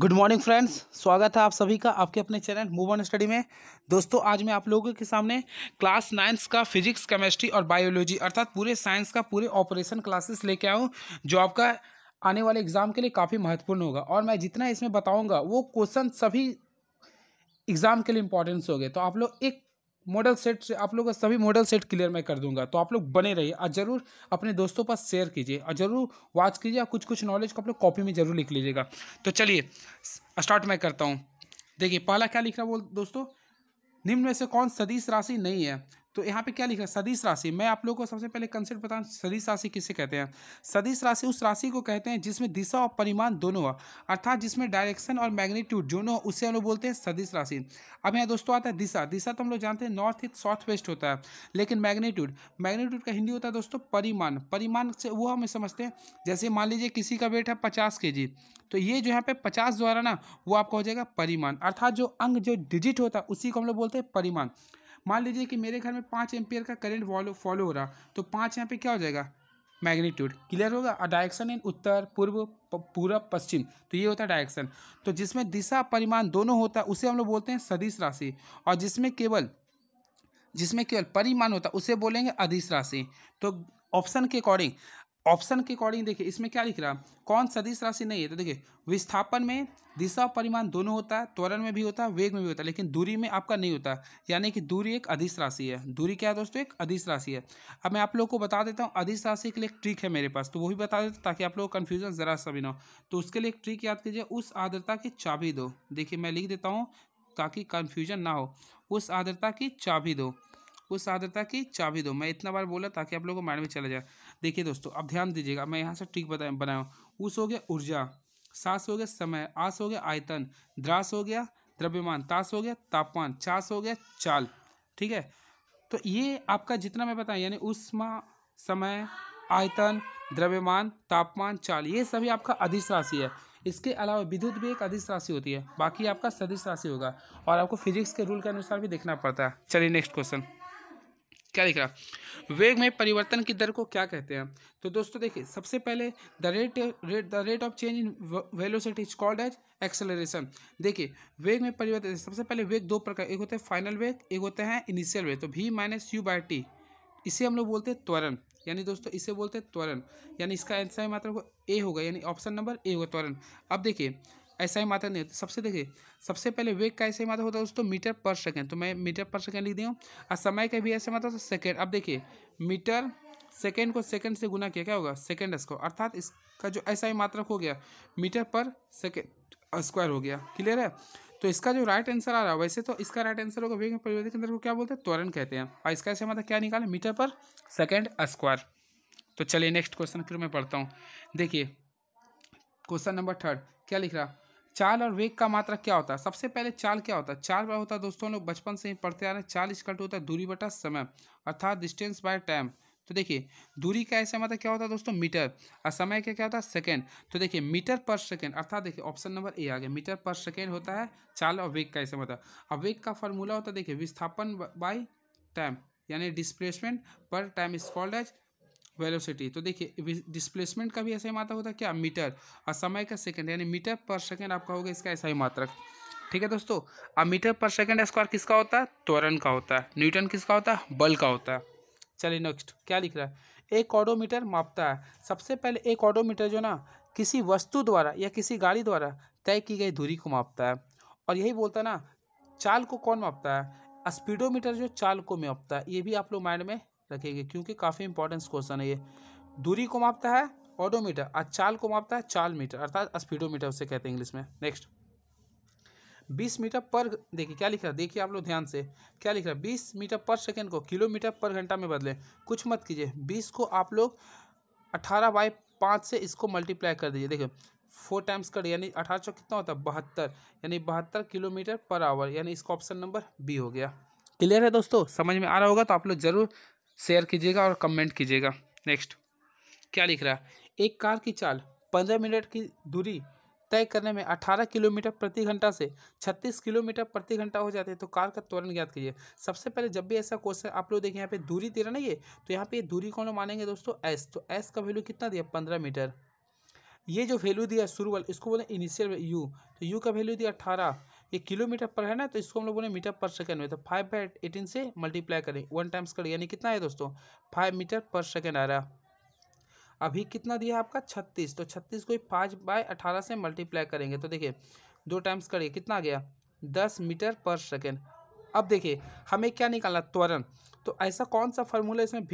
Good morning friends, स्वागत है आप सभी का आपके अपने चैनल मूव ऑन स्टडी में। दोस्तों, आज मैं आप लोगों के सामने क्लास 9 का फिजिक्स, केमिस्ट्री और बायोलॉजी अर्थात पूरे साइंस का पूरे ऑपरेशन क्लासेस लेके आया हूँ, जो आपका आने वाले एग्जाम के लिए काफ़ी महत्वपूर्ण होगा। और मैं जितना इसमें बताऊँगा वो क्वेश्चन सभी एग्जाम के लिए इंपॉर्टेंस हो गए। तो आप लोग एक मॉडल सेट से आप लोग का सभी मॉडल सेट क्लियर मैं कर दूंगा। तो आप लोग बने रहिए और जरूर अपने दोस्तों पर शेयर कीजिए और जरूर वॉच कीजिए और कुछ कुछ नॉलेज को आप लोग कॉपी में जरूर लिख लीजिएगा। तो चलिए स्टार्ट मैं करता हूँ। देखिए पहला क्या लिख रहा है वो दोस्तों, निम्न में से कौन सदिश राशि नहीं है। तो यहाँ पे क्या लिखा है, सदिश राशि। मैं आप लोगों को सबसे पहले कंसेप्ट बताऊं, सदिश राशि किसे कहते हैं। सदिश राशि उस राशि को कहते हैं जिसमें दिशा और परिमाण दोनों हो, अर्थात जिसमें डायरेक्शन और मैग्नीट्यूड दोनों हो, उसे हम लोग बोलते हैं सदिश राशि। अब यहाँ दोस्तों आता है दिशा। दिशा तो हम लोग जानते हैं नॉर्थ ईस्ट साउथ वेस्ट होता है, लेकिन मैग्नीट्यूड, मैग्नीट्यूड का हिंदी होता है दोस्तों परिमाण। परिमाण से वो हम समझते हैं, जैसे मान लीजिए किसी का वेट है 50 kg, तो ये जो यहाँ पे 50 द्वारा ना वो आपका हो जाएगा परिमाण, अर्थात जो अंग जो डिजिट होता है उसी को हम लोग बोलते हैं परिमाण। मान लीजिए कि मेरे घर में 5 एम्पियर का करंट फॉलो हो रहा, तो 5 यहाँ पे क्या हो जाएगा, मैग्नीट्यूड। क्लियर होगा। और डायरेक्शन इन उत्तर पूर्व पूरब पश्चिम, तो ये होता है डायरेक्शन। तो जिसमें दिशा परिमाण दोनों होता है उसे हम लोग बोलते हैं सदिश राशि, और जिसमें केवल परिमाण होता है उसे बोलेंगे अदिश राशि। तो ऑप्शन के अकॉर्डिंग देखिए इसमें क्या लिख रहा है, कौन सदिश राशि नहीं है। तो देखिए विस्थापन में दिशा परिमाण दोनों होता है, त्वरण में भी होता है, वेग में भी होता है, लेकिन दूरी में आपका नहीं होता, यानी कि दूरी एक अदिश राशि है। दूरी क्या है दोस्तों, एक अदिश राशि है। अब मैं आप लोगों को बता देता हूँ अदिश राशि के लिए एक ट्रिक है मेरे पास, तो वो भी बता देता हूँ ताकि आप लोगों को कन्फ्यूजन जरा सा भी ना हो। तो उसके लिए एक ट्रिक याद कीजिए, उस आर्द्रता की चाबी दो। देखिए मैं लिख देता हूँ ताकि कन्फ्यूजन ना हो, उस आर्द्रता की चाबी दो, उस आर्द्रता की चाबी दो। मैं इतना बार बोला ताकि आप लोगों को माइंड में चला जाए। देखिए दोस्तों अब ध्यान दीजिएगा, मैं यहाँ से ट्रिक बनाया हूँ। उस हो गया ऊर्जा, सास हो गया समय, आस हो गया आयतन, द्रास हो गया द्रव्यमान, तास हो गया तापमान, चास हो गया चाल। ठीक है, तो ये आपका जितना मैं बताया यानी ऊष्मा, समय, आयतन, द्रव्यमान, तापमान, चाल, ये सभी आपका अदिश राशि है। इसके अलावा विद्युत भी एक अदिश राशि होती है, बाकी आपका सदिश राशि होगा, और आपको फिजिक्स के रूल के अनुसार भी देखना पड़ता है। चलिए नेक्स्ट क्वेश्चन क्या लिख रहा, वेग में परिवर्तन की दर को क्या कहते हैं। तो दोस्तों देखिए सबसे पहले the rate of change in velocity is called as acceleration. देखिए वेग में परिवर्तन, सबसे पहले वेग दो प्रकार, एक होता है फाइनल वेग, एक होता है इनिशियल वेग। तो v-u/t, इसे हम लोग बोलते हैं त्वरण, यानी दोस्तों इसे बोलते हैं त्वरण, यानी इसका ऐसा ही मात्रा ए होगा, यानी ऑप्शन नंबर ए होगा त्वरण। अब देखिए ऐसा ही मात्रा नहीं होता। सबसे पहले वेग का ऐसा ही मात्रा होता है दोस्तों मीटर पर सेकंड, तो मैं मीटर पर सेकंड लिख दिया हूँ। और समय का भी ऐसा मात्रा सेकंड। अब देखिए मीटर सेकंड को सेकंड से गुना किया क्या होगा, सेकंड स्क्वायर, अर्थात इसका जो ऐसा ही मात्रक हो गया मीटर पर सेकंड स्क्वायर हो गया। क्लियर है। तो इसका जो राइट आंसर आ रहा है, वैसे तो इसका राइट आंसर होगा वेग में परिवर्तन के अंदर को क्या बोलते हैं, त्वरण कहते हैं। और इसका ऐसा मतलब क्या निकाले, मीटर पर सेकंड स्क्वायर। तो चलिए नेक्स्ट क्वेश्चन फिर मैं पढ़ता हूँ। देखिए क्वेश्चन नंबर 3 क्या लिख रहा, चाल और वेग का मात्रक क्या होता है। सबसे पहले चाल क्या होता है, चाल क्या होता है दोस्तों, हम लोग बचपन से ही पढ़ते आ रहे हैं, चाल इक्वल टू होता है दूरी बटा समय, अर्थात डिस्टेंस बाय टाइम। तो देखिए दूरी का ऐसा मतलब क्या होता है दोस्तों, मीटर, और समय का क्या होता है, सेकंड। तो देखिए मीटर पर सेकंड, अर्थात देखिए ऑप्शन नंबर ए आ गया, मीटर पर सेकंड होता है चाल और वेग का ऐसा मतलब। अब वेग का फॉर्मूला होता है देखिए विस्थापन बाय टाइम, यानी डिस्प्लेसमेंट पर time is called as velocity. तो देखिए डिस्प्लेसमेंट का भी ऐसा ही मात्रक होता है क्या, मीटर, और समय का सेकंड, यानी मीटर पर सेकंड आपका होगा इसका ऐसा ही मात्रक। ठीक है दोस्तों। अब मीटर पर सेकंड स्क्वायर किसका होता है, त्वरण का होता है। न्यूटन किसका होता है, बल का होता है। चलिए नेक्स्ट क्या लिख रहा है, एक ऑडोमीटर मापता है। सबसे पहले एक ऑडोमीटर जो ना किसी वस्तु द्वारा या किसी गाड़ी द्वारा तय की गई दूरी को मापता है। और यही बोलता है ना, चाल को कौन मापता है, स्पीडोमीटर जो चाल को मापता है। ये भी आप लोग माइंड में रखेंगे क्योंकि काफ़ी इंपॉर्टेंट क्वेश्चन है ये। दूरी को मापता है ऑडोमीटर, और चाल को मापता है चाल मीटर, अर्थात स्पीडोमीटर उसे कहते हैं इंग्लिश में। नेक्स्ट 20 मीटर पर, देखिए क्या लिख रहा है, देखिए आप लोग ध्यान से क्या लिख रहा है, 20 मीटर पर सेकंड को किलोमीटर पर घंटा में बदलें। कुछ मत कीजिए, 20 को आप लोग 18/5 से इसको मल्टीप्लाई कर दीजिए। देखिए 4 टाइम्स कर, यानी 18 कितना होता है 72, यानी 72 किलोमीटर पर आवर, यानी इसका ऑप्शन नंबर बी हो गया। क्लियर है दोस्तों, समझ में आ रहा होगा तो आप लोग जरूर शेयर कीजिएगा और कमेंट कीजिएगा। नेक्स्ट क्या लिख रहा है, एक कार की चाल 15 मिनट की दूरी तय करने में 18 किलोमीटर प्रति घंटा से 36 किलोमीटर प्रति घंटा हो जाते हैं, तो कार का त्वरण ज्ञात कीजिए। सबसे पहले जब भी ऐसा क्वेश्चन आप लोग देखें, यहाँ पे दूरी दे रहा ना ये, तो यहाँ पे दूरी कौन मानेंगे दोस्तों, एस। तो एस का वैल्यू कितना दिया, 15 मीटर। ये जो वैल्यू दिया शुरू वाला इसको बोले इनिशियल यू, तो यू का वैल्यू दिया 18, ये किलोमीटर पर है ना, तो इसको हम लोग बोले मीटर पर सेकंड में, तो 5/18 से मल्टीप्लाई करें, 1 टाइम्स करें, यानी कितना है दोस्तों 5 मीटर पर सेकंड आ रहा। अभी कितना दिया है आपका 36, तो 36 को 5/18 से मल्टीप्लाई करेंगे, तो देखिए 2 टाइम्स करिए कितना आ गया 10 मीटर पर सेकेंड। अब देखिए हमें क्या निकालना त्वरण, तो ऐसा कौन सा फार्मूला इसमें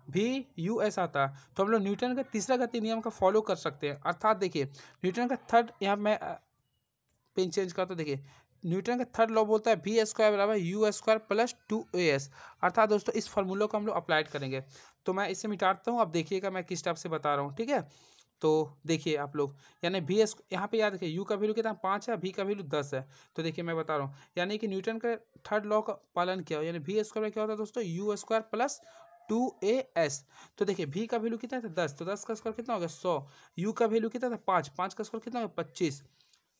भी यू एस आता है, तो हम लोग न्यूटन का तीसरा गति नियम का फॉलो कर सकते हैं। अर्थात देखिए न्यूटन का थर्ड, यहाँ मैं पेन चेंज करता, तो देखिए न्यूटन का थर्ड लॉ बोलता है वी स्क्वायर बराबर यू स्क्वायर प्लस 2as। अर्थात दोस्तों इस फार्मूला को हम लोग अप्लाइड करेंगे, तो मैं इसे मिटाता हूँ, अब देखिएगा मैं किस टाइप से बता रहा हूँ, ठीक है। तो देखिए आप लोग, यानी वी एस यहाँ पे याद रखिए यू का वैल्यू कितना 5 है, वी का वैल्यू 10 है, तो देखिए मैं बता रहा हूँ, यानी कि न्यूटन का थर्ड लॉ का पालन किया हो, यानी वी स्क्वायर में क्या होता है दोस्तों यू स्क्वायर प्लस 2as। तो देखिए वी का वैल्यू कितना था 10, तो 10 का स्क्वायर कितना हो गया 100, यू का वैल्यू कितना था 5, 5 का स्क्वायर कितना हो गया 25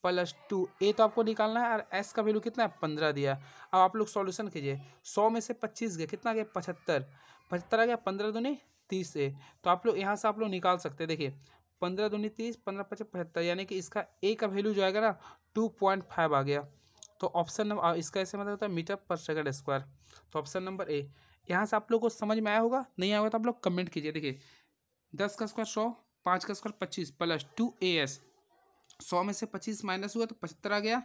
प्लस 2, ए तो आपको निकालना है, और एस का वैल्यू कितना है 15 दिया। अब आप लोग सॉल्यूशन कीजिए, 100 में से 25 गए कितना गया 75, 75 आ गया, 15 दूनी 30 से, तो आप लोग यहाँ से आप लोग निकाल सकते हैं। देखिए 15 दूनी 30, 15 पचे 75, यानी कि इसका ए का वैल्यू जो आएगा ना 2.5 आ गया। तो ऑप्शन नंबर, इसका ऐसे मतलब होता है मीटर पर सेकंड स्क्वायर, तो ऑप्शन नंबर ए। यहाँ से आप लोग को समझ में आया होगा, नहीं आया होगा तो आप लोग कमेंट कीजिए। देखिए 10 का स्क्वायर 100, 5 का स्क्वायर 25 प्लस 2as, 100 में से 25 माइनस हुआ तो 75 आ गया,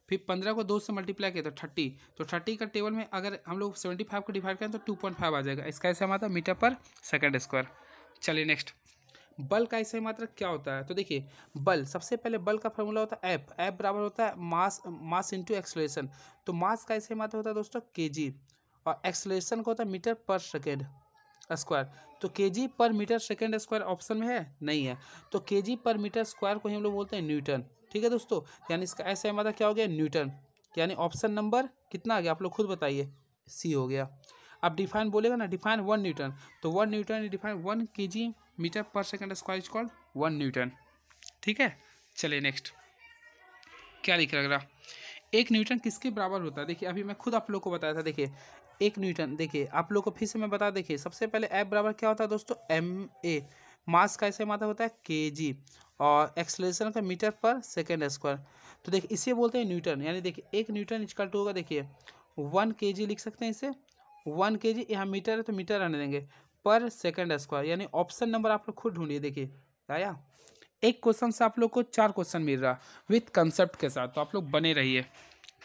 फिर 15 को 2 से मल्टीप्लाई किया तो 30, तो 30 का टेबल में अगर हम लोग 75 को डिवाइड करें तो 2.5 आ जाएगा। इसका ऐसा मात्रा मीटर पर सेकंड स्क्वायर। चलिए नेक्स्ट, बल का ऐसा मात्रा क्या होता है, तो देखिए बल, सबसे पहले बल का फॉर्मूला होता है एफ बराबर होता है मास इंटू एक्सलेशन। तो मास का ऐसे मात्रा होता है दोस्तों केजी, और एक्सलेशन का होता है मीटर पर सेकेंड स्क्वायर। तो केजी पर मीटर सेकेंड स्क्वायर ऑप्शन में है नहीं है, तो केजी पर मीटर स्क्वायर को ही हम लोग बोलते हैं न्यूटन, ठीक है दोस्तों। यानी इसका ऐसा मतलब क्या हो गया न्यूटन, यानी ऑप्शन नंबर कितना आ गया आप लोग खुद बताइए, सी हो गया। अब डिफाइन बोलेगा ना, डिफाइन 1 न्यूटन, तो 1 न्यूटन डिफाइन 1 केजी मीटर पर second square is called 1 Newton, ठीक है। चलिए नेक्स्ट, क्या लिख रहा, 1 न्यूटन किसके बराबर होता है। देखिए अभी मैं खुद आप लोग को बताया था, देखिए 1 न्यूटन, देखिए आप लोग को फिर से मैं बता, देखिए सबसे पहले एफ बराबर क्या होता है दोस्तों ma, मास का ऐसे मात्रा होता है kg, और एक्सलेशन का मीटर पर सेकेंड स्क्वायर। तो देखिए इसे बोलते हैं न्यूटन, यानी देखिए 1 न्यूटन इक्वल टू होगा, देखिए 1 kg लिख सकते हैं इसे, 1 kg, यहाँ मीटर है तो मीटर आने देंगे पर सेकेंड स्क्वायर, यानी ऑप्शन नंबर आप लोग खुद ढूंढिए। देखिए आया, एक क्वेश्चन से आप लोग को 4 क्वेश्चन मिल रहा विथ कंसेप्ट के साथ, तो आप लोग बने रहिए।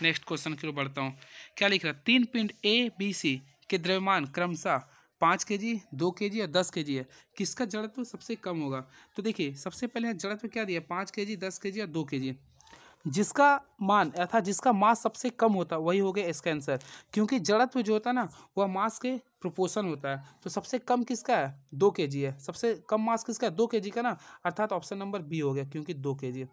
नेक्स्ट क्वेश्चन की ओर बढ़ता हूँ, क्या लिख रहा है, 3 पिंड ए बी सी के द्रव्यमान क्रमशः 5 kg, 2 kg और 10 kg है, किसका जड़त्व सबसे कम होगा। तो देखिए सबसे पहले जड़त्व क्या दिया 5 kg, 10 kg और 2 kg, जिसका मान अर्थात जिसका मास सबसे कम होता है वही हो गया इसका आंसर, क्योंकि जड़त्व जो होता है ना वह मास के प्रोपोर्शन होता है, तो सबसे कम किसका है 2 kg है, सबसे कम मास किसका है 2 kg का ना, अर्थात ऑप्शन नंबर बी हो गया, क्योंकि 2 kg।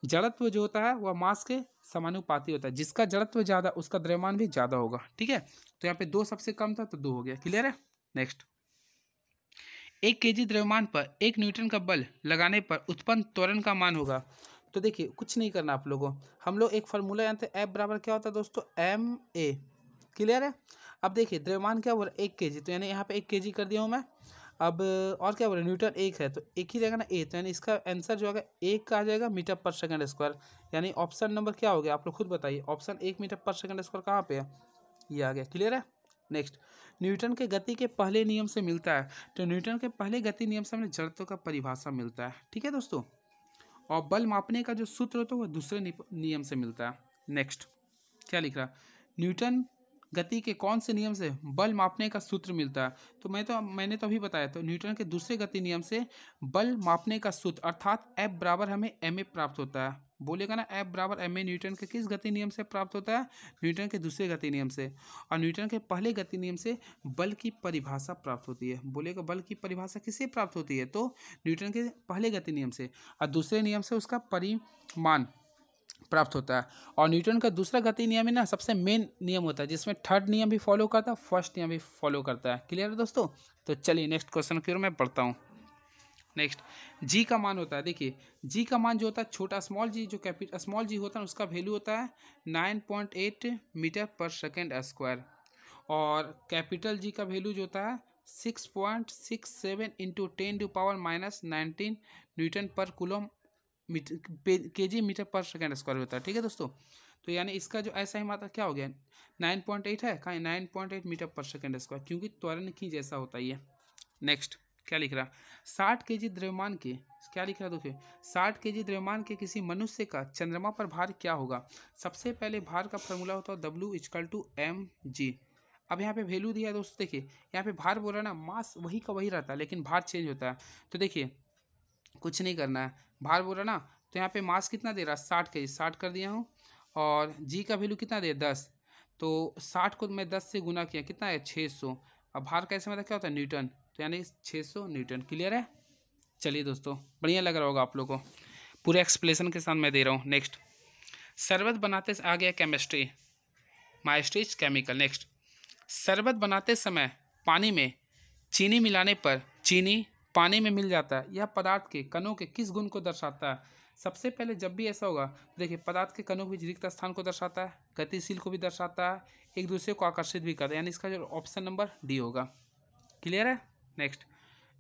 जड़त्व जो होता है वह मास के समानुपाती होता है, जिसका जड़त्व ज़्यादा उसका द्रव्यमान भी ज़्यादा होगा, ठीक है। तो यहाँ पे 2 सबसे कम था तो 2 हो गया, क्लियर है। नेक्स्ट, 1 kg द्रव्यमान पर 1 न्यूटन का बल लगाने पर उत्पन्न त्वरण का मान होगा। तो देखिए कुछ नहीं करना आप लोगों को, हम लोग एक फार्मूला जानते हैं, एफ बराबर क्या होता है दोस्तों ma, क्लियर है। अब देखिए द्रव्यमान क्या बोल रहा है 1 kg, तो यानी यहाँ पे 1 kg कर दिया हूँ मैं। अब और क्या बोल रहे न्यूटन 1 है तो 1 ही रहेगा ना ए, तो यानी इसका आंसर जो होगा 1 का आ जाएगा मीटर पर सेकंड स्क्वायर, यानी ऑप्शन नंबर क्या हो गया आप लोग खुद बताइए, ऑप्शन 1 मीटर पर सेकंड स्क्वायर कहाँ पे है, ये आ गया, क्लियर है। नेक्स्ट, न्यूटन के गति के पहले नियम से मिलता है, तो न्यूटन के पहले गति नियम से हमें जड़त्व का परिभाषा मिलता है, ठीक है दोस्तों। और बल मापने का जो सूत्र होता है वह दूसरे नियम से मिलता है। नेक्स्ट, क्या लिख रहा, न्यूटन गति के कौन से नियम से बल मापने का सूत्र मिलता है। तो मैंने तो अभी बताया, तो न्यूटन के दूसरे गति नियम से बल मापने का सूत्र अर्थात एफ बराबर हमें ma प्राप्त होता है, बोलेगा ना एफ बराबर ma न्यूटन के किस गति नियम से प्राप्त होता है, न्यूटन के दूसरे गति नियम से। और न्यूटन के पहले गति नियम से बल की परिभाषा प्राप्त होती है, बोलेगा बल की परिभाषा किससे प्राप्त होती है, तो न्यूटन के पहले गति नियम से, और दूसरे नियम से उसका परिमाण प्राप्त होता है। और न्यूटन का दूसरा गति नियम है ना सबसे मेन नियम होता है, जिसमें थर्ड नियम भी फॉलो करता है, फर्स्ट नियम भी फॉलो करता है, क्लियर है दोस्तों। तो चलिए नेक्स्ट क्वेश्चन की ओर मैं पढ़ता हूँ। नेक्स्ट, जी का मान होता है, देखिए जी का मान जो होता है छोटा स्मॉल जी, जो कैपिटल स्मॉल जी होता है उसका वैल्यू होता है 9.8 मीटर पर सेकेंड स्क्वायर, और कैपिटल जी का वैल्यू जो होता है 6.67 इंटू 10⁻⁻19 न्यूटन पर कूलम केजी मीटर पर सेकेंड स्क्वायर होता है। ठीक है दोस्तों, तो यानी इसका जो ऐसा ही मात्रा क्या हो गया 9.8 है, कहीं 9.8 मीटर पर सेकेंड स्क्वायर, क्योंकि त्वरण की जैसा होता है ये। नेक्स्ट क्या लिख रहा 60 केजी द्रव्यमान के, क्या लिख रहा देखिए 60 केजी द्रव्यमान के किसी मनुष्य का चंद्रमा पर भार क्या होगा। सबसे पहले भार का फॉर्मूला होता है W=mg। अब यहाँ पे वैल्यू दिया है दोस्तों, देखिए यहाँ पे भार बोल रहा है ना, मास वही का वही रहता है लेकिन भार चेंज होता है। तो देखिए कुछ नहीं करना है, भार बोल रहा ना, तो यहाँ पे मास कितना दे रहा है 60 केजी, 60 कर दिया हूँ, और जी का वैल्यू कितना दे 10, तो 60 को मैं 10 से गुना किया, कितना है 600। अब भार कैसे मतलब क्या होता है न्यूटन, तो यानी 600 न्यूटन। क्लियर है। चलिए दोस्तों, बढ़िया लग रहा होगा आप लोगों को, पूरे एक्सप्लेनेशन के साथ मैं दे रहा हूँ। नेक्स्ट शरबत बनाते आ गया केमिस्ट्री, माइस्ट्रीज केमिकल। नेक्स्ट शरबत बनाते समय पानी में चीनी मिलाने पर चीनी पानी में मिल जाता है, यह पदार्थ के कणों के किस गुण को दर्शाता है। सबसे पहले जब भी ऐसा होगा देखिए पदार्थ के कणों के बीच रिक्त स्थान को दर्शाता है, गतिशील को भी दर्शाता है, एक दूसरे को आकर्षित भी करता है, यानी इसका जो ऑप्शन नंबर डी होगा। क्लियर है। नेक्स्ट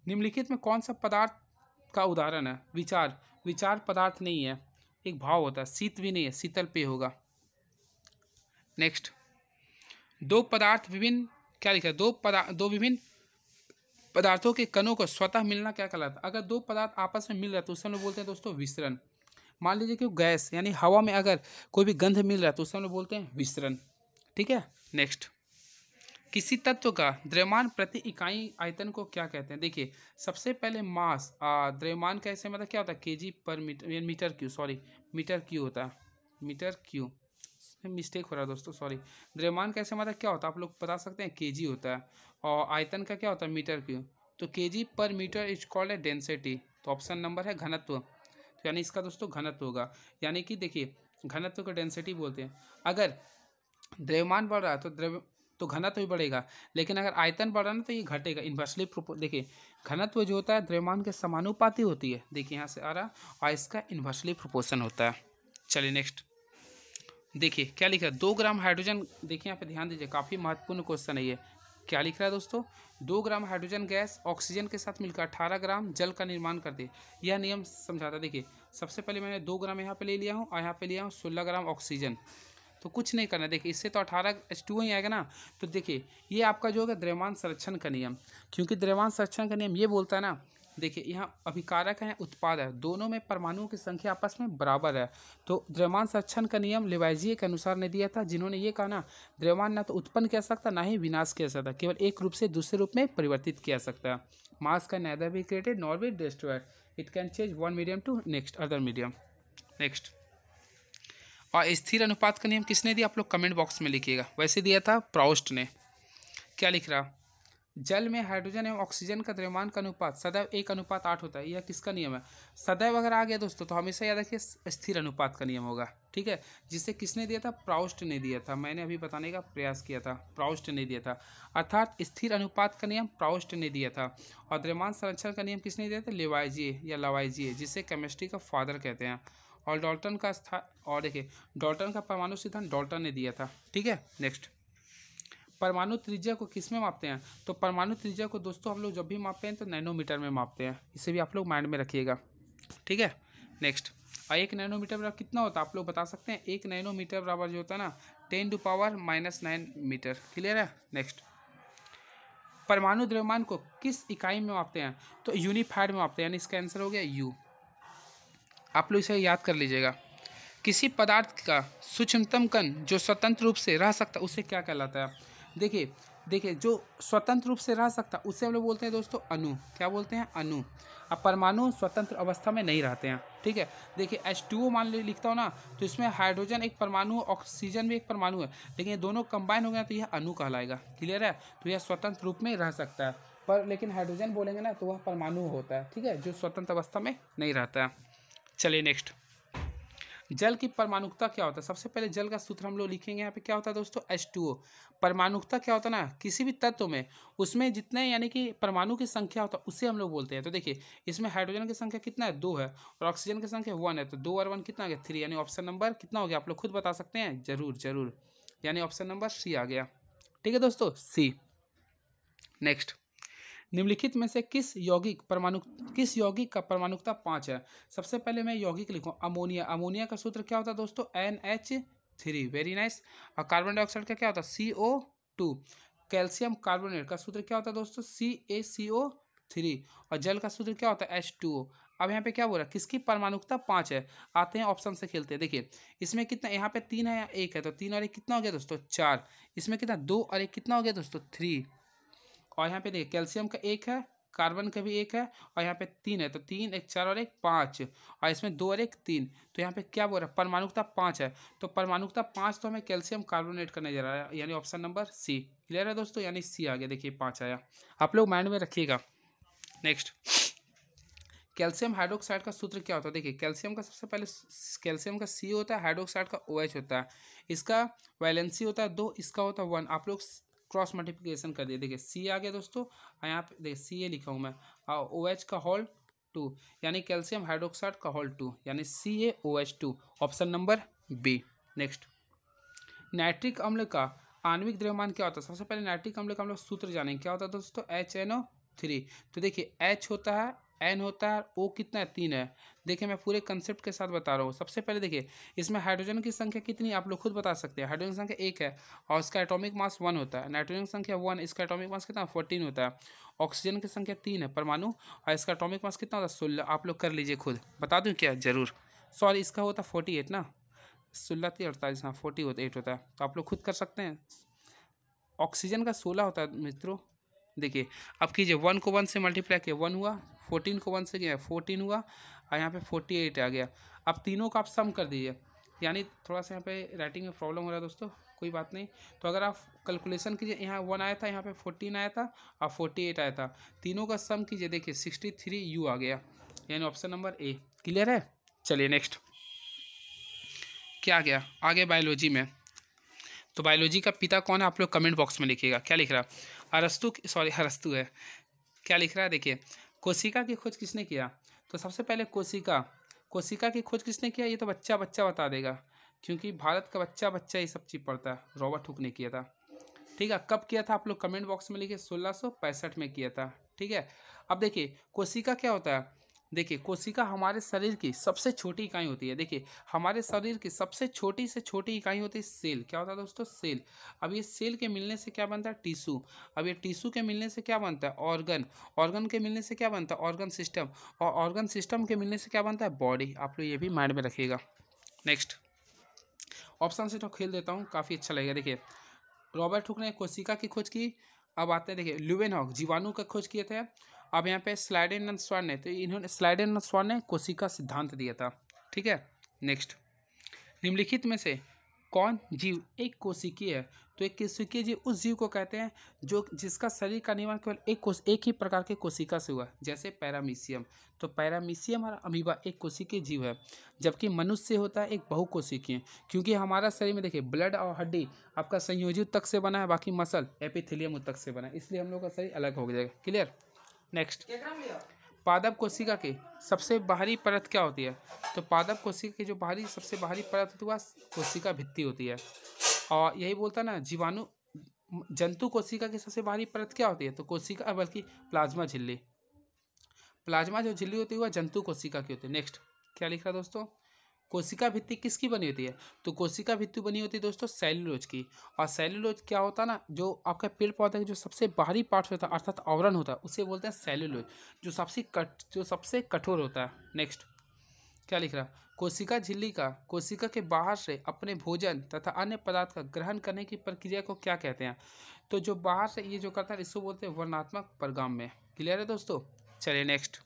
निम्नलिखित में कौन सा पदार्थ का उदाहरण है विचार। विचार पदार्थ नहीं है, एक भाव होता है, शीत भी नहीं है, शीतल पेय होगा। नेक्स्ट दो पदार्थ विभिन्न, क्या लिखा है दो विभिन्न पदार्थों के कणों को स्वतः मिलना क्या कहलाता है। अगर दो पदार्थ आपस में मिल रहा है तो उसे हम लोग बोलते हैं दोस्तों विसरण। मान लीजिए कि गैस यानी हवा में अगर कोई भी गंध मिल रहा है तो उसे हम लोग बोलते हैं विसरण। ठीक है। नेक्स्ट किसी तत्व का द्रव्यमान प्रति इकाई आयतन को क्या कहते हैं। देखिए सबसे पहले मास, द्रव्यमान कैसे मतलब क्या होता है केजी पर metre, metre cube, sorry metre cube होता है, मीटर क्यू, मिस्टेक हो रहा है दोस्तों, सॉरी। द्रव्यमान कैसे मतलब क्या होता है आप लोग बता सकते हैं, केजी होता है, और आयतन का क्या होता है मीटर क्यू, तो केजी पर metre is called a density. तो ऑप्शन नंबर है घनत्व, तो यानी इसका दोस्तों घनत्व होगा, यानी कि देखिए घनत्व को डेंसिटी बोलते हैं। अगर द्रव्यमान बढ़ रहा है तो घनत्व भी बढ़ेगा, लेकिन अगर आयतन बढ़ रहा है ना तो ये घटेगा, इन्वर्सली देखिए घनत्व जो होता है द्रव्यमान के समानुपाती होती है, देखिए यहाँ से आ रहा, और इसका इन्वर्सली प्रोपोर्शन होता है। चलिए नेक्स्ट देखिए क्या लिखा है 2 ग्राम हाइड्रोजन, देखिए यहाँ पे ध्यान दीजिए, काफ़ी महत्वपूर्ण क्वेश्चन है ये। क्या लिख रहा है दोस्तों 2 ग्राम हाइड्रोजन गैस ऑक्सीजन के साथ मिलकर 18 ग्राम जल का निर्माण करती है। यह नियम समझाता है। देखिए सबसे पहले मैंने 2 ग्राम यहाँ पे ले लिया हूँ और यहाँ पे लिया हूँ 16 ग्राम ऑक्सीजन, तो कुछ नहीं करना। देखिए इससे तो 18 H2O ही आएगा ना, तो देखिए ये आपका जो होगा द्रव्यमान संरक्षण का नियम, क्योंकि द्रव्यमान संरक्षण का नियम ये बोलता है ना, देखिए यहाँ अभिकारक है उत्पाद है, दोनों में परमाणुओं की संख्या आपस में बराबर है। तो द्रव्यमान संरक्षण का नियम लेवाइजिए के अनुसार ने दिया था, जिन्होंने ये कहा ना द्रव्यमान ना तो उत्पन्न किया सकता ना ही विनाश किया सकता, केवल एक रूप से दूसरे रूप में परिवर्तित किया सकता है। Mass can neither be created nor be destroyed, it can change one medium to next other medium. Next और स्थिर अनुपात का नियम किसने दिया आप लोग कमेंट बॉक्स में लिखिएगा, वैसे दिया था प्राउस्ट ने। क्या लिख रहा जल में हाइड्रोजन एवं ऑक्सीजन का द्रव्यमान का अनुपात सदैव 1:8 होता है, यह किसका नियम है। सदैव अगर आ गया दोस्तों तो हमेशा याद रखिए स्थिर अनुपात का नियम होगा। ठीक है, जिसे किसने दिया था प्राउस्ट ने दिया था, मैंने अभी बताने का प्रयास किया था, प्राउस्ट ने दिया था, अर्थात स्थिर अनुपात का नियम प्राउस्ट ने दिया था। और द्रव्यमान संरक्षण का नियम किसने दिया था लेवाइजिए या लवाइजिए, जिसे केमिस्ट्री का फादर कहते हैं। और डॉल्टन का और देखिए डॉल्टन का परमाणु सिद्धांत डॉल्टन ने दिया था। ठीक है। नेक्स्ट परमाणु त्रिज्या को किस में मापते हैं, तो परमाणु त्रिज्या को दोस्तों हम लोग जब भी मापते हैं तो नैनोमीटर में मापते हैं, इसे भी आप लोग माइंड में रखिएगा। ठीक है। नेक्स्ट 1 नैनोमीटर बराबर कितना होता है आप लोग बता सकते हैं। 1 नैनोमीटर बराबर जो होता है ना 10⁻⁻⁹ मीटर। क्लियर है। नेक्स्ट परमाणु द्रव्यमान को किस इकाई में मापते हैं, तो यूनिफाइड में मापते हैं, यानी इसका आंसर हो गया यू। आप लोग इसे याद कर लीजिएगा। किसी पदार्थ का सूक्ष्मतम कण जो स्वतंत्र रूप से रह सकता है उसे क्या कहलाता है। देखिए जो स्वतंत्र रूप से रह सकता है उसे हम लोग बोलते हैं दोस्तों अणु। क्या बोलते हैं अणु। अब परमाणु स्वतंत्र अवस्था में नहीं रहते हैं। ठीक है। देखिए H2O मान ली लिखता हूँ ना, तो इसमें हाइड्रोजन एक परमाणु ऑक्सीजन भी एक परमाणु है, लेकिन ये दोनों कंबाइन हो गया तो यह अणु कहलाएगा। क्लियर है। तो यह स्वतंत्र रूप में रह सकता है, पर लेकिन हाइड्रोजन बोलेंगे ना तो वह परमाणु होता है। ठीक है, जो स्वतंत्र अवस्था में नहीं रहता है। चलिए नेक्स्ट जल की परमाणुकता क्या होता है। सबसे पहले जल का सूत्र हम लोग लिखेंगे यहाँ पे, क्या होता है दोस्तों H2O। परमाणुकता क्या होता है ना, किसी भी तत्व में उसमें जितने यानी कि परमाणु की संख्या होता है उसे हम लोग बोलते हैं। तो देखिए इसमें हाइड्रोजन की संख्या कितना है 2 है, और ऑक्सीजन की संख्या 1 है, तो 2 और 1 कितना आ गया 3, यानी ऑप्शन नंबर कितना हो गया आप लोग खुद बता सकते हैं, जरूर, यानी ऑप्शन नंबर सी आ गया। ठीक है दोस्तों, सी। नेक्स्ट निम्नलिखित में से किस यौगिक का परमाणुकता 5 है? सबसे पहले मैं यौगिक लिखूँ, अमोनिया। अमोनिया का सूत्र क्या होता है दोस्तों? NH3। Very nice. और कार्बन डाइऑक्साइड का क्या होता है? CO2। कैल्शियम कार्बोनेट का सूत्र क्या होता है दोस्तों? CaCO3। और जल का सूत्र क्या होता है? H2O। अब यहाँ पे क्या बोल रहा है? किसकी परमाणुकता 5 है? आते हैं ऑप्शन से खेलते हैं। देखिए इसमें कितना, यहाँ पे 3 है या 1 है, तो 3 और 1 कितना हो गया दोस्तों? 4। इसमें कितना, 2 और 1 कितना हो गया दोस्तों? 3। और यहाँ पे देखिए कैल्शियम का 1 है, कार्बन का भी 1 है, और यहाँ पे 3 है, तो 3 1 4 और 1 5, और इसमें 2 और 1 3। तो यहाँ पे क्या बोल रहा है? परमाणुकता 5 है, तो परमाणुकता 5 तो हमें कैल्शियम कार्बोनेट का नजर आ रहा है, यानी ऑप्शन नंबर सी। क्लियर है दोस्तों? यानी सी आ गया। देखिए 5 आया, आप लोग माइंड में रखिएगा। नेक्स्ट, कैल्शियम हाइड्रोक्साइड का सूत्र क्या होता है? देखिए कैल्शियम का सबसे पहले कैल्शियम का C होता है, हाइड्रोक्साइड का OH होता है, इसका वैलेंसी होता है 2, इसका होता है 1। आप लोग क्रॉस मल्टीप्लिकेशन कर दिए। देखिए C आ गया दोस्तों, और यहाँ पे देखिए Ca लिखा हूँ मैं, और OH का होल 2, यानी कैल्शियम हाइड्रोक्साइड का होल 2, यानी CaOH2, option number B. Next, nitric अम्ल का आणविक द्रव्यमान क्या होता है? सबसे पहले नाइट्रिक अम्ल का हम लोग सूत्र जानेंगे, क्या होता है दोस्तों? HNO3। तो देखिए H होता है, N होता है, O कितना है? 3 है। देखिए मैं पूरे कंसेप्ट के साथ बता रहा हूँ। सबसे पहले देखिए इसमें हाइड्रोजन की संख्या कितनी है? आप लोग खुद बता सकते हैं। हाइड्रोजन संख्या 1 है और इसका एटॉमिक मास 1 होता है। नाइट्रोजन संख्या 1, इसका एटॉमिक मास कितना? 14 होता है। ऑक्सीजन की संख्या 3 है परमाणु, और इसका एटॉमिक मास कितना होता है? 16। आप लोग कर लीजिए खुद, बता दूँ क्या? जरूर। सॉरी, इसका होता है 48 ना, 16 3 48, हाँ 48 होता है, तो आप लोग खुद कर सकते हैं। ऑक्सीजन का 16 होता है मित्रों। देखिए अब कीजिए, 1 को 1 से मल्टीप्लाई किया 1 हुआ, 14 को 1 से किया 14 हुआ, और यहाँ पे 48 आ गया। अब तीनों का आप सम कर दीजिए, यानी थोड़ा सा यहाँ पे राइटिंग में प्रॉब्लम हो रहा है दोस्तों, कोई बात नहीं। तो अगर आप कैलकुलेशन कीजिए, यहाँ 1 आया था, यहाँ पे 14 आया था, और 48 आया था, तीनों का सम कीजिए, देखिए 63U आ गया, यानी ऑप्शन नंबर ए। क्लियर है? चलिए नेक्स्ट, क्या गया आगे? बायोलॉजी में। तो बायोलॉजी का पिता कौन है? आप लोग कमेंट बॉक्स में लिखिएगा। क्या लिख रहा है? अरस्तु है। क्या लिख रहा है? देखिए कोशिका की खोज किसने किया? तो सबसे पहले कोशिका की खोज किसने किया? ये तो बच्चा बता देगा, क्योंकि भारत का बच्चा ये सब चीज़ पढ़ता है। रॉबर्ट हुक ने किया था। ठीक है, कब किया था? आप लोग कमेंट बॉक्स में लिखिए। 1665 में किया था। ठीक है, अब देखिए कोशिका क्या होता है? देखिए कोशिका हमारे शरीर की सबसे छोटी इकाई होती है। देखिए हमारे शरीर की सबसे छोटी से छोटी इकाई होती है सेल। क्या होता है दोस्तों? सेल। अब ये सेल के मिलने से क्या बनता है? टिश्यू। अब ये टिश्यू के मिलने से क्या बनता है? ऑर्गन। ऑर्गन के मिलने से क्या बनता है? Organ system. और ऑर्गन सिस्टम के मिलने से क्या बनता है? बॉडी। आप लोग ये भी माइंड में रखिएगा। नेक्स्ट, ऑप्शन से तो खेल देता हूँ, काफ़ी अच्छा लगेगा। देखिए रॉबर्ट हुक ने कोशिका की खोज की। अब आते हैं, देखिए ल्यूवेनहॉक जीवाणु का खोज किए थे। अब यहाँ पे स्लाइडेनसवाल ने, तो इन्होंने स्लाइडेनसवाल ने कोशिका सिद्धांत दिया था। ठीक है, नेक्स्ट, निम्नलिखित में से कौन जीव एक कोशिकीय है? तो एक कोशिकीय जीव उस जीव को कहते हैं जो जिसका शरीर का निर्माण केवल एक ही प्रकार के कोशिका से हुआ, जैसे पैरामीशियम। तो पैरामीशियम और अमीबा एक कोशिकीय जीव है, जबकि मनुष्य होता है एक बहुकोशिकीय। क्योंकि हमारा शरीर में देखिए ब्लड और हड्डी आपका संयोजित ऊतक से बना है, बाकी मसल एपिथेलियम ऊतक से बना है, इसलिए हम लोग का शरीर अलग हो जाएगा। क्लियर? नेक्स्ट, पादप कोशिका की सबसे बाहरी परत क्या होती है? तो पादप कोशिका की जो सबसे बाहरी परत होती है वह कोशिका भित्ति होती है। और यही बोलता है ना, जीवाणु जंतु कोशिका की सबसे बाहरी परत क्या होती है? तो कोशिका बल्कि प्लाज्मा झिल्ली। प्लाज्मा जो झिल्ली होती है वह जंतु कोशिका की होती है। नेक्स्ट, क्या लिख रहा है दोस्तों? कोशिका भित्ति किसकी बनी होती है? तो कोशिका भित्ति बनी होती है दोस्तों सेल्यूलोज की। और सेल्यूलोज क्या होता है ना, जो आपका पेड़ पौधे का जो सबसे बाहरी पार्ट होता है अर्थात आवरण होता है, उसे बोलते हैं सेल्यूलोज, जो सबसे कठोर होता है। नेक्स्ट, क्या लिख रहा है? कोशिका झिल्ली का कोशिका के बाहर से अपने भोजन तथा अन्य पदार्थ का ग्रहण करने की प्रक्रिया को क्या कहते हैं? तो जो बाहर से ये जो करता है इसको बोलते हैं वर्णात्मक परिगाम में। क्लियर है दोस्तों? चलिए नेक्स्ट,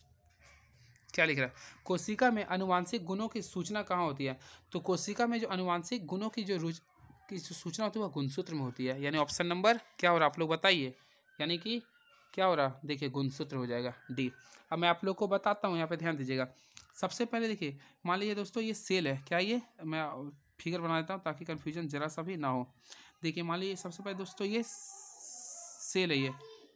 क्या लिख रहा है? कोशिका में अनुवांशिक गुणों की सूचना कहाँ होती है? तो कोशिका में जो अनुवांशिक गुणों की जो सूचना होती है वह गुणसूत्र में होती है, यानी ऑप्शन नंबर क्या हो रहा है? आप लोग बताइए, यानी कि क्या हो रहा? देखिए गुणसूत्र हो जाएगा, डी। अब मैं आप लोग को बताता हूँ, यहाँ पे ध्यान दीजिएगा। सबसे पहले देखिए, मान लीजिए दोस्तों ये सेल है। क्या ये? मैं फिगर बना देता हूँ ताकि कन्फ्यूजन जरा सा भी ना हो। देखिए मान लीजिए सबसे पहले दोस्तों ये सेल है,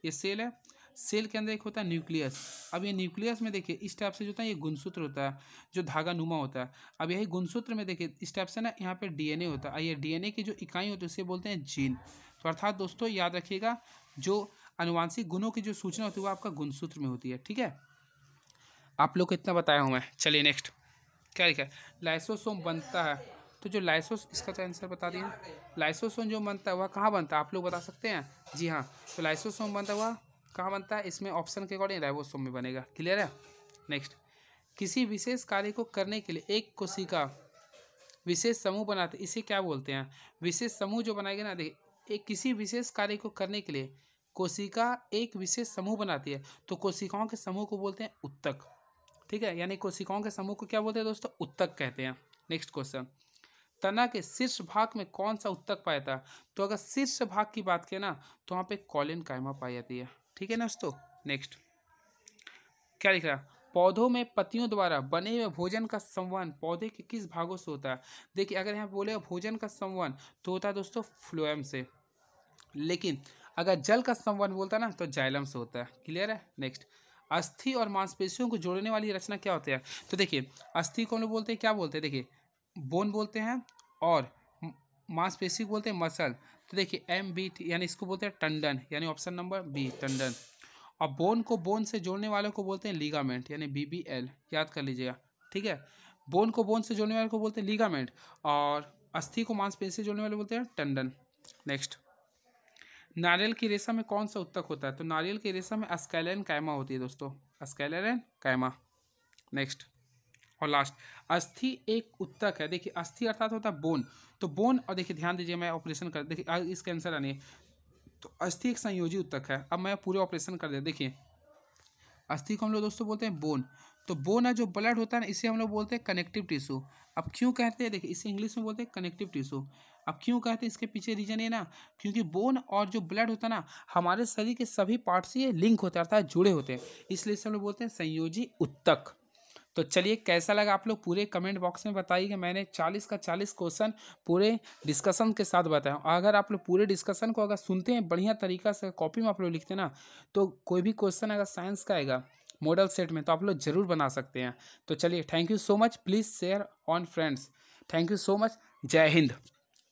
ये सेल है। सेल के अंदर एक होता है न्यूक्लियस। अब ये न्यूक्लियस में देखिए इस टाइप से जो होता है ये गुणसूत्र होता है, जो धागा नुमा होता है। अब यही गुणसूत्र में देखिए इस टाइप से ना यहाँ पे डीएनए होता है। ये डीएनए की जो इकाई होती है उसे बोलते हैं जीन। तो अर्थात दोस्तों याद रखिएगा, जो अनुवांशिक गुणों की जो सूचना होती है वो आपका गुणसूत्र में होती है। ठीक है, आप लोग को इतना बताया हूँ मैं। चलिए नेक्स्ट क्या लिखा है, लाइसोसोम बनता है। तो जो लाइसोस, इसका तो आंसर बता दिए, लाइसोसोम जो बनता है वह कहाँ बनता है, आप लोग बता सकते हैं? जी हाँ, तो लाइसोसोम बनता है वह कहाँ बनता है, इसमें ऑप्शन के अकॉर्डिंग राइबोसोम में बनेगा। क्लियर है? नेक्स्ट, किसी विशेष कार्य को करने के लिए एक कोशिका विशेष समूह बनाते, इसे क्या बोलते हैं? विशेष समूह जो बनाएगा ना, देखिए एक किसी विशेष कार्य को करने के लिए कोशिका एक विशेष समूह बनाती है, तो कोशिकाओं के समूह को बोलते हैं उत्तक। ठीक है, यानी कोशिकाओं के समूह को क्या बोलते हैं दोस्तों? उत्तक कहते हैं। नेक्स्ट क्वेश्चन, तना के शीर्ष भाग में कौन सा उत्तक पाया जाता है? तो अगर शीर्ष भाग की बात करें ना, तो वहाँ पे कॉलिन कायमा पाई जाती है। ठीक है ना दोस्तों? नेक्स्ट क्या लिख रहा है, पौधों में पत्तियों द्वारा बने हुए भोजन का संवहन पौधे के किस भागों से होता है? देखिए अगर यहाँ बोले भोजन का संवहन तो होता है दोस्तों फ्लोएम से, लेकिन अगर जल का संवहन बोलता है ना तो जाइलम से होता है। क्लियर है? नेक्स्ट, अस्थि और मांसपेशियों को जोड़ने वाली रचना क्या होती है? तो देखिए अस्थि को हम लोग बोलते हैं, क्या बोलते हैं, देखिए बोन बोलते हैं, और मांसपेशी को बोलते हैं मसल। तो देखिए MB यानी इसको बोलते हैं टंडन, यानी ऑप्शन नंबर बी टंडन। और बोन को बोन से जोड़ने वालों को बोलते हैं लिगामेंट, यानी BBL, याद कर लीजिएगा। ठीक है, बोन को बोन से जोड़ने वाले को बोलते हैं लिगामेंट, और अस्थि को मांसपेशी से जोड़ने वाले बोलते हैं टंडन। नेक्स्ट, नारियल की रेशा में कौन सा उत्तक होता है? तो नारियल की रेशा में स्कैलेरन कायमा होती है दोस्तों, स्कैलेरन कायमा। नेक्स्ट और लास्ट, अस्थि एक उत्तक है। देखिए अस्थि अर्थात होता है बोन, तो बोन, और देखिए ध्यान दीजिए मैं ऑपरेशन कर, देखिए इसका आंसर आनी है। तो अस्थि एक संयोजी उत्तक है। अब मैं पूरे ऑपरेशन कर दे, देखिए अस्थि को हम लोग दोस्तों बोलते हैं बोन, तो बोन है जो ब्लड होता है ना, इसे हम लोग बोलते हैं कनेक्टिव टिश्यू। अब क्यों कहते हैं, देखिए इसे इंग्लिश में बोलते हैं कनेक्टिव टिश्यू। अब क्यों कहते हैं, इसके पीछे रीजन ये ना, क्योंकि बोन और जो ब्लड होता है ना, हमारे शरीर के सभी पार्ट से ये लिंक होते हैं, अर्थात जुड़े होते हैं, इसलिए इसे हम लोग बोलते हैं संयोजी उत्तक। तो चलिए कैसा लगा आप लोग पूरे कमेंट बॉक्स में बताइए कि मैंने 40 का 40 क्वेश्चन पूरे डिस्कशन के साथ बताया। अगर आप लोग पूरे डिस्कशन को अगर सुनते हैं बढ़िया तरीका से, कॉपी में आप लोग लिखते हैं ना, तो कोई भी क्वेश्चन अगर साइंस का आएगा मॉडल सेट में तो आप लोग जरूर बना सकते हैं। तो चलिए thank you so much, please share on friends, thank you so much, जय हिंद।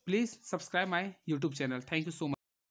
Please subscribe my YouTube channel, thank you so much.